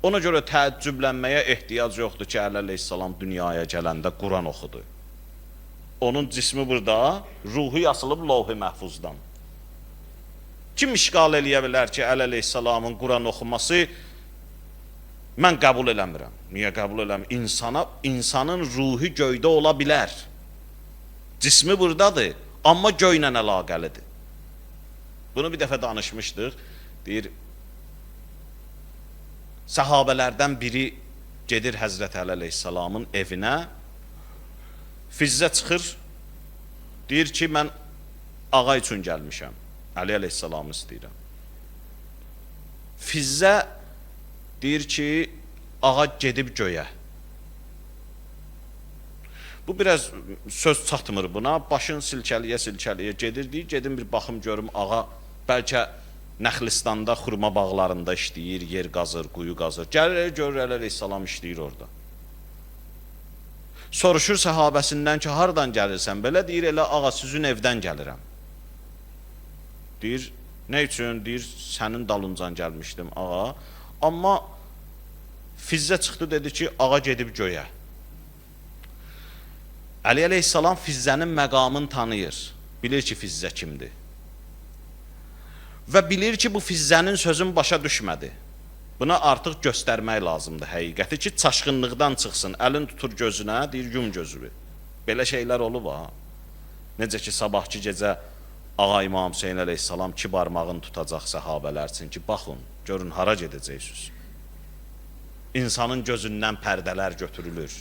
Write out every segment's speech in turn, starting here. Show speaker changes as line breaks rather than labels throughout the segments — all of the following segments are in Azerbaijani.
Ona görə təəccüblənməyə ehtiyac yoxdur ki, Əli əleyhissalam dünyaya gələndə Quran oxudu. Onun cismi burada, ruhu asılıb Lövh-i Məhfuzdan. Kim işgal eləyə bilər ki, Əli əleyhissalamın Quran oxuması mən qəbul eləmirəm. Niyə qəbul eləmirəm? İnsanın ruhu göydə ola bilər. Cismi buradadır, amma göylə əlaqəlidir. Bunu bir dəfə danışmışdıq. Deyir, səhabələrdən biri gedir Həzrət Əli əleyhissalamın evinə, Fizzə çıxır, deyir ki, mən ağa üçün gəlmişəm, Əli əleyhissalamı istəyirəm. Fizzə deyir ki, ağa gedib göyə. Bu biraz söz çatmır buna, başın silkəliyə gedir, deyir, gedim bir baxım görüm, ağa bəlkə Nəxlistanda xurma bağlarında işləyir, yer qazır, quyu qazır. Gəlir, görür Əli əleyhissalam işləyir orada. Soruşur səhabəsindən ki, hardan gəlirsən? Belə deyir, elə ağa sizin evdən gəlirəm. Deyir, nə üçün? Deyir, sənin dalıncan gəlmişdim ağa. Amma Fizzə çıxdı, dedi ki, ağa gedib göyə. Əli əleyhissalam Fizzənin məqamını tanıyır. Bilir ki, Fizzə kimdir. Və bilir ki, bu Fizzənin sözün başa düşmədi. Buna artıq göstərmək lazımdır həqiqəti ki, çaşqınlıqdan çıxsın. Əlin tutur gözünə, deyir, yum gözünü. Belə şeylər olub ha. Necə ki, sabahki gecə Ağa İmam Hüseyin əleyhissalam ki barmağını tutacaq səhabələr üçün ki, baxın, görün, hara gedəcəksiniz. İnsanın gözündən pərdələr götürülür.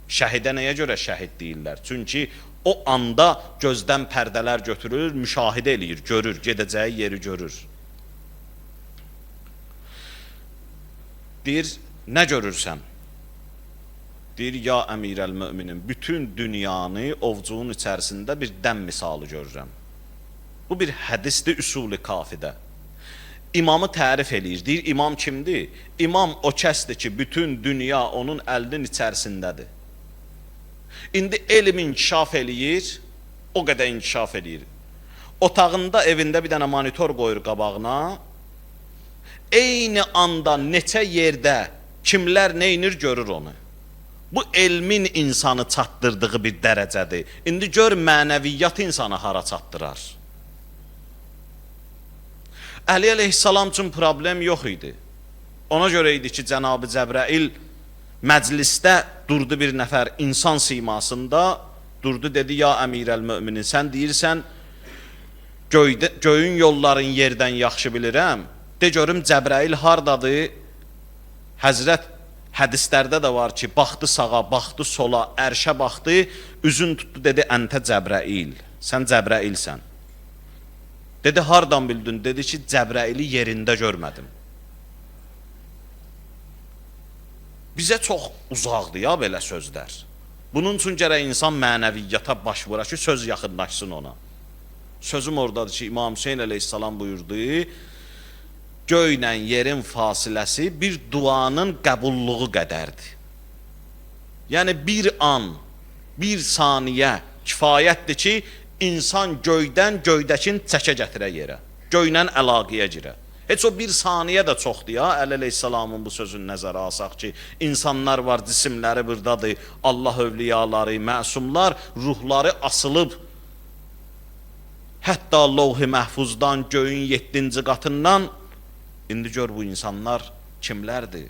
Şəhidə nəyə görə şəhid deyirlər? Çünki o anda gözdən pərdələr götürülür, müşahidə eləyir, görür, gedəcəyi yeri görür. Deyir, nə görürsən? Deyir, ya əmirəl müminin, bütün dünyanı ovcuğun içərisində bir dən misalı görürəm. Bu bir hədisdir, üsul-i kafidə. İmamı tərif eləyir. Deyir, imam kimdir? İmam o kəsdir ki, bütün dünya onun əlinin içərisindədir. İndi elm inkişaf eləyir, o qədər inkişaf eləyir. Otağında, evində bir dənə monitor qoyur qabağına, eyni anda neçə yerdə kimlər neynir görür onu. Bu elmin insanı çatdırdığı bir dərəcədir. İndi gör, mənəviyyat insanı hara çatdırar. Əli əleyhissalam üçün problem yox idi. Ona görə idi ki, Cənab-ı Cəbrail məclisdə durdu bir nəfər insan simasında, durdu dedi, ya əmirəl müminin, sən deyirsən, göyün yolların yerdən yaxşı bilirəm, de görüm Cəbrail hardadır? Həzrət hədislərdə də var ki, baxdı sağa, baxdı sola, ərşə baxdı, üzün tutdu, dedi, əntə Cəbrail, sən Cəbrailsən. Dedi, hardan bildin? Dedi ki, Cəbraili yerində görmədim. Bizə çox uzaqdır ya belə sözlər. Bunun üçün gərək insan mənəviyyata baş vura ki, söz yaxınlaşsın ona. Sözüm oradadır ki, İmam Hüseyin əleyhissalam buyurdu, göylə yerin fasiləsi bir duanın qəbulluğu qədərdir. Yəni bir an, bir saniyə kifayətdir ki, insan göydən göydəkin çəkə gətirə yerə, göylə əlaqəyə girə. Heç o bir saniyə də çoxdur ya, Əli əleyhissalamın bu sözünü nəzərə alsaq ki, insanlar var, cisimləri buradadır, Allah övliyaları, məsumlar, ruhları asılıb, hətta Lövh-i Məhfuzdan, göyün 7-ci qatından, indi gör bu insanlar kimlərdir?